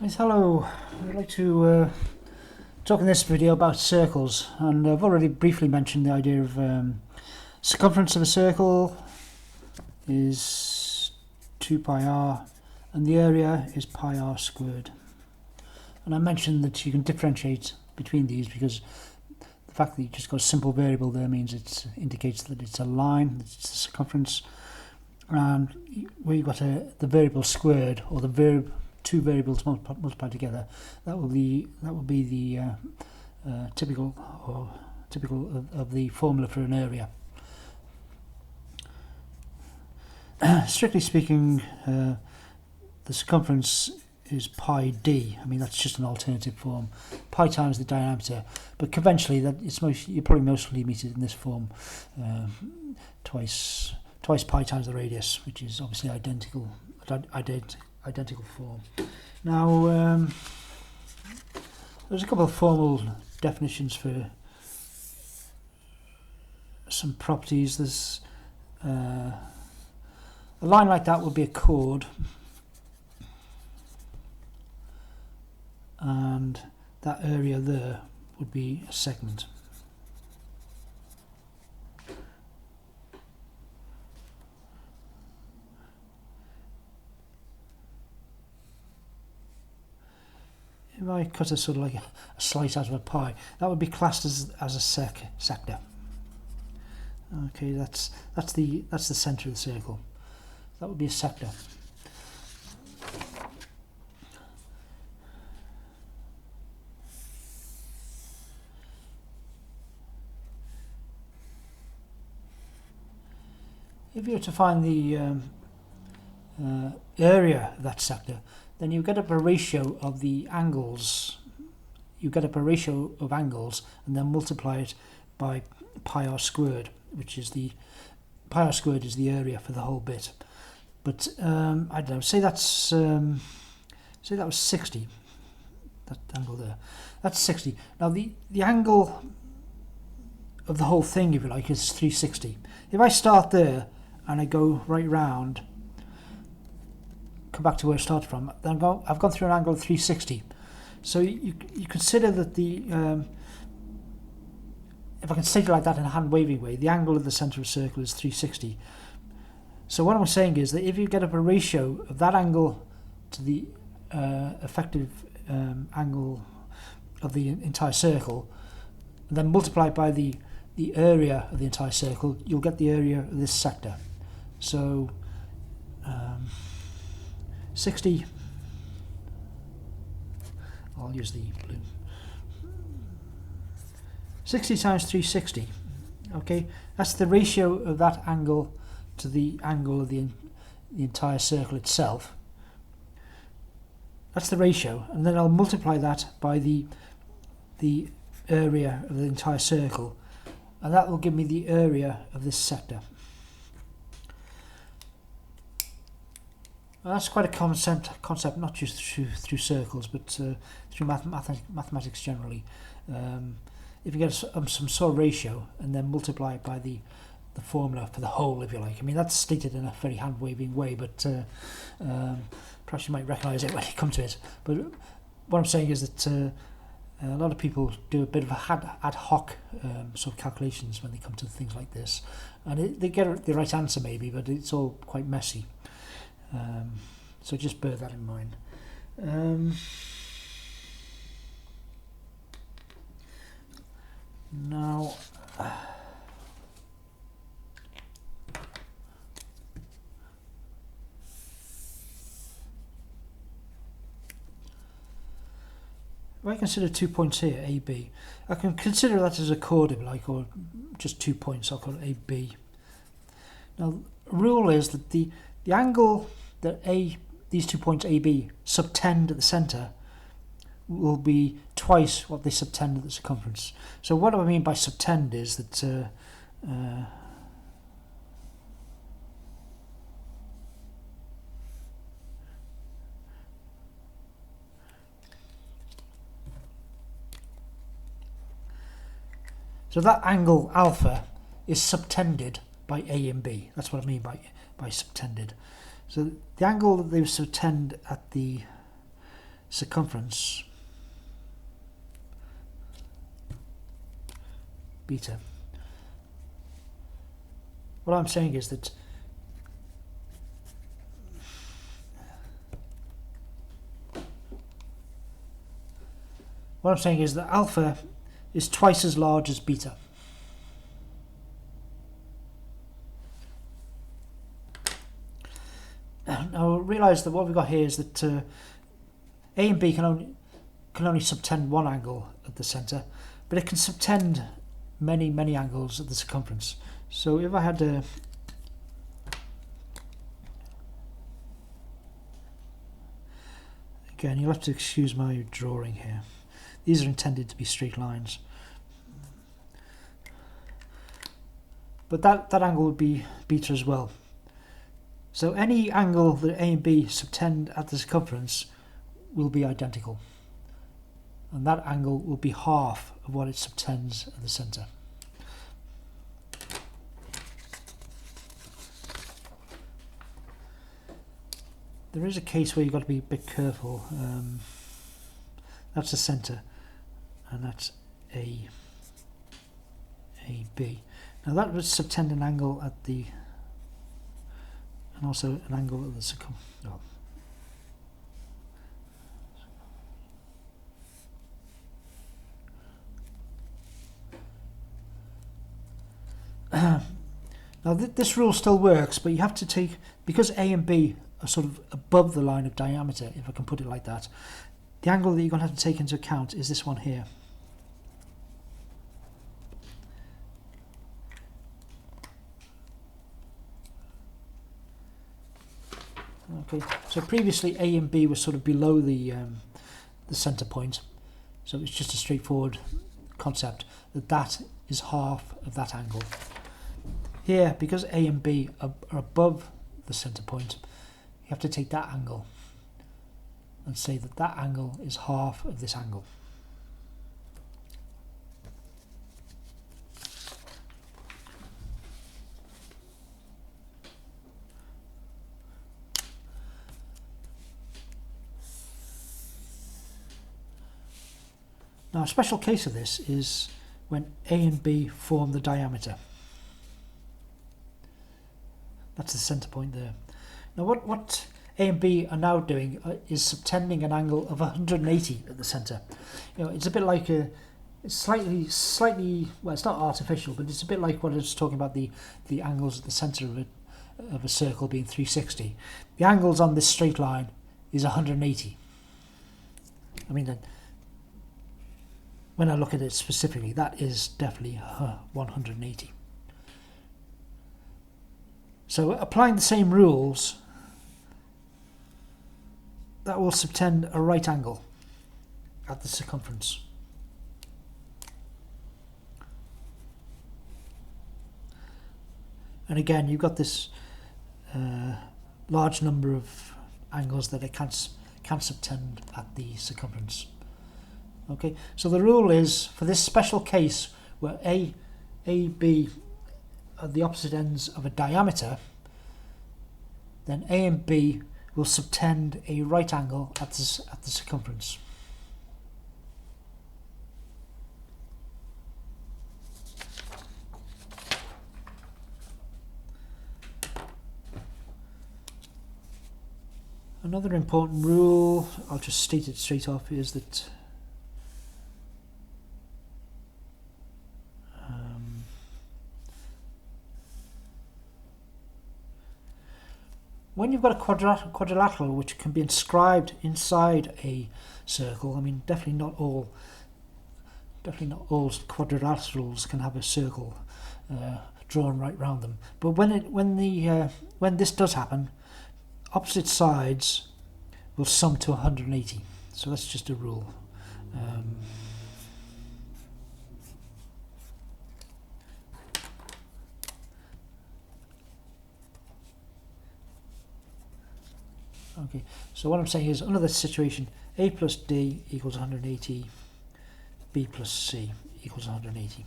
Yes, hello. I'd like to talk in this video about circles, and I've already briefly mentioned the idea of circumference of a circle is 2 pi r and the area is pi r squared. And I mentioned that you can differentiate between these because the fact that you just got a simple variable there means it indicates that it's a line, that it's the circumference, and where you've got the variable squared, or the two variables multiplied together, that will be the typical of the formula for an area. Strictly speaking, the circumference is pi d. I mean, that's just an alternative form, pi times the diameter. But conventionally, you probably mostly meet it in this form, twice pi times the radius, which is obviously identical form. Now, there's a couple of formal definitions for some properties. There's a line like that would be a chord, and that area there would be a segment. If I cut a sort of like a slice out of a pie, that would be classed as a sector. Okay, that's the centre of the circle. That would be a sector. If you were to find the area of that sector, then you get up a ratio of the angles. You get up a ratio of angles and then multiply it by pi r squared, which is pi r squared is the area for the whole bit. But I don't know. Say that was 60. That angle there. That's 60. Now the angle of the whole thing, if you like, is 360. If I start there and I go right round, come back to where I started from, then I've gone through an angle of 360. So you consider that if I can state it like that in a hand waving way, the angle of the centre of a circle is 360. So what I'm saying is that if you get up a ratio of that angle to the effective angle of the entire circle, and then multiply it by the area of the entire circle, you'll get the area of this sector. So 60, I'll use the blue, 60 times 360, okay, that's the ratio of that angle to the angle of the entire circle itself. That's the ratio, and then I'll multiply that by the area of the entire circle, and that will give me the area of this sector. Well, that's quite a common concept, not just through circles, but through mathematics generally. If you get some sort of ratio and then multiply it by the formula for the whole, if you like. I mean, that's stated in a very hand-waving way, but perhaps you might recognise it when you come to it. But what I'm saying is that a lot of people do a bit of a ad hoc sort of calculations when they come to things like this, and they get the right answer maybe, but it's all quite messy. So just bear that in mind. Now, if I consider 2 points here, A, B, I can consider that as a chord, if you like, or just 2 points. I'll call it A, B. Now, the rule is that the angle that these 2 points A, B subtend at the centre will be twice what they subtend at the circumference. So what do I mean by subtend is that so that angle alpha is subtended by A and B. That's what I mean by subtended. So the angle that they subtend at the circumference beta. What I'm saying is that alpha is twice as large as beta. Now realise that what we've got here is that A and B can only subtend one angle at the centre, but it can subtend many angles at the circumference. So if I had a again, you'll have to excuse my drawing here. These are intended to be straight lines. But that angle would be beta as well. So any angle that A and B subtend at the circumference will be identical. And that angle will be half of what it subtends at the centre. There is a case where you've got to be a bit careful. That's the centre, and that's AB. Now that would subtend an angle at the, and also an angle at the circumference. Now this rule still works, but you have to take, because A and B are sort of above the line of diameter, if I can put it like that, the angle that you're going to have to take into account is this one here. Okay, so previously A and B were sort of below the centre point, so it's just a straightforward concept that is half of that angle. Here, because A and B are above the centre point, you have to take that angle and say that that angle is half of this angle. Now a special case of this is when A and B form the diameter. That's the centre point there. Now what A and B are now doing is subtending an angle of 180 at the centre. You know, it's a bit like it's slightly, well, it's not artificial, but it's a bit like what I was talking about, the angles at the centre of a circle being 360. The angles on this straight line is 180. I mean, when I look at it specifically, that is definitely 180. So applying the same rules, that will subtend a right angle at the circumference. And again, you've got this large number of angles that it can subtend at the circumference. Okay, so the rule is, for this special case where A, B are the opposite ends of a diameter, then A and B will subtend a right angle at the circumference. Another important rule, I'll just state it straight off, is that when you've got a quadrilateral which can be inscribed inside a circle, I mean definitely not all quadrilaterals can have a circle drawn right round them, but when this does happen, opposite sides will sum to 180. So that's just a rule. Okay, so what I'm saying is, under this situation, A plus D equals 180, B plus C equals 180.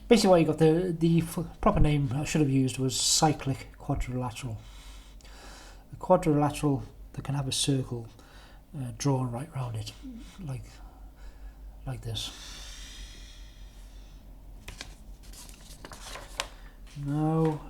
basically what you got there, the proper name I should have used was cyclic quadrilateral. A quadrilateral that can have a circle drawn right round it, like this. Now,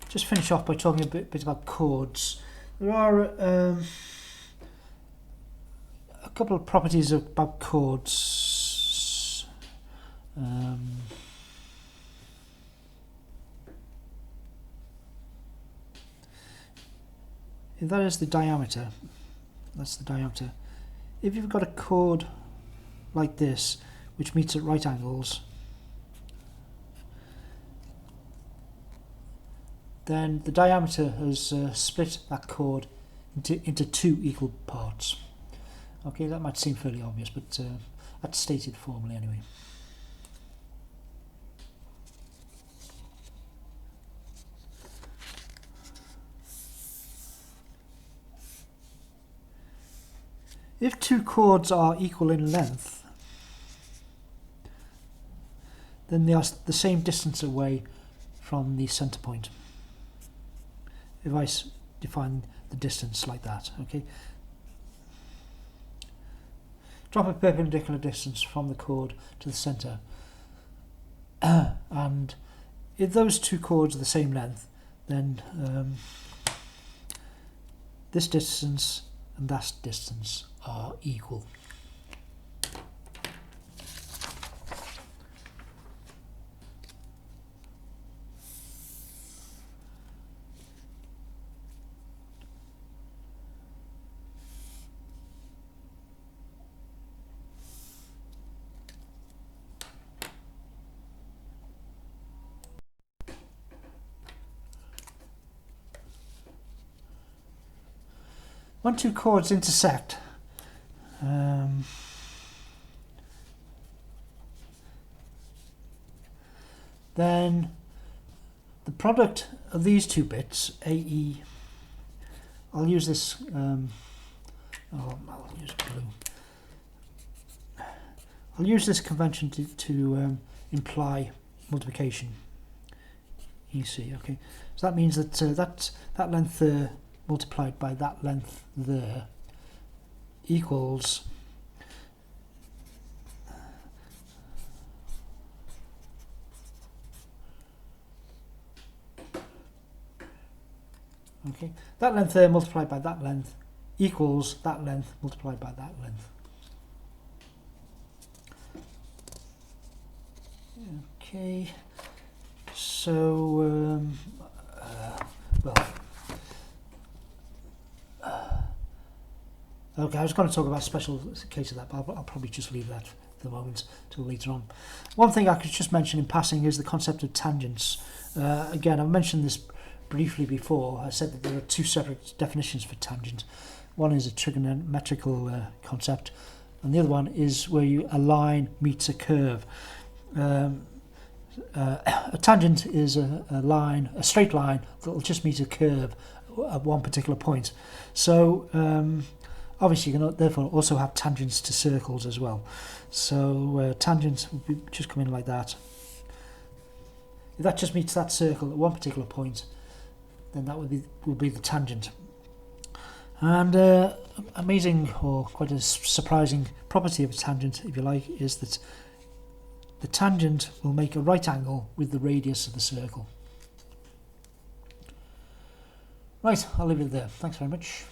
just finish off by talking a bit about chords. There are a couple of properties about chords. That is the diameter. That's the diameter. If you've got a chord like this, which meets at right angles, then the diameter has split that chord into two equal parts. Okay, that might seem fairly obvious, but that's stated formally anyway. If two chords are equal in length, then they are the same distance away from the centre point. If I define the distance like that, okay? Drop a perpendicular distance from the chord to the centre, and if those two chords are the same length, then this distance and that distance are equal. When two chords intersect, then the product of these two bits, AE, I'll use this, I'll use blue. I'll use this convention to imply multiplication, EC, okay. So that means that that length there multiplied by that length there equals okay, that length there multiplied by that length equals that length multiplied by that length. Okay, so well, okay, I was going to talk about a special case of that, but I'll probably just leave that for the moment till later on. One thing I could just mention in passing is the concept of tangents. Again, I've mentioned this briefly before. I said that there are two separate definitions for tangent. One is a trigonometrical concept, and the other one is where a line meets a curve. A tangent is a straight line that will just meet a curve at one particular point. So obviously you can therefore also have tangents to circles as well. So tangents would just come in like that. If that just meets that circle at one particular point, then that would be the tangent. And amazing, or quite a surprising property of a tangent, if you like, is that the tangent will make a right angle with the radius of the circle. Right, I'll leave it there. Thanks very much.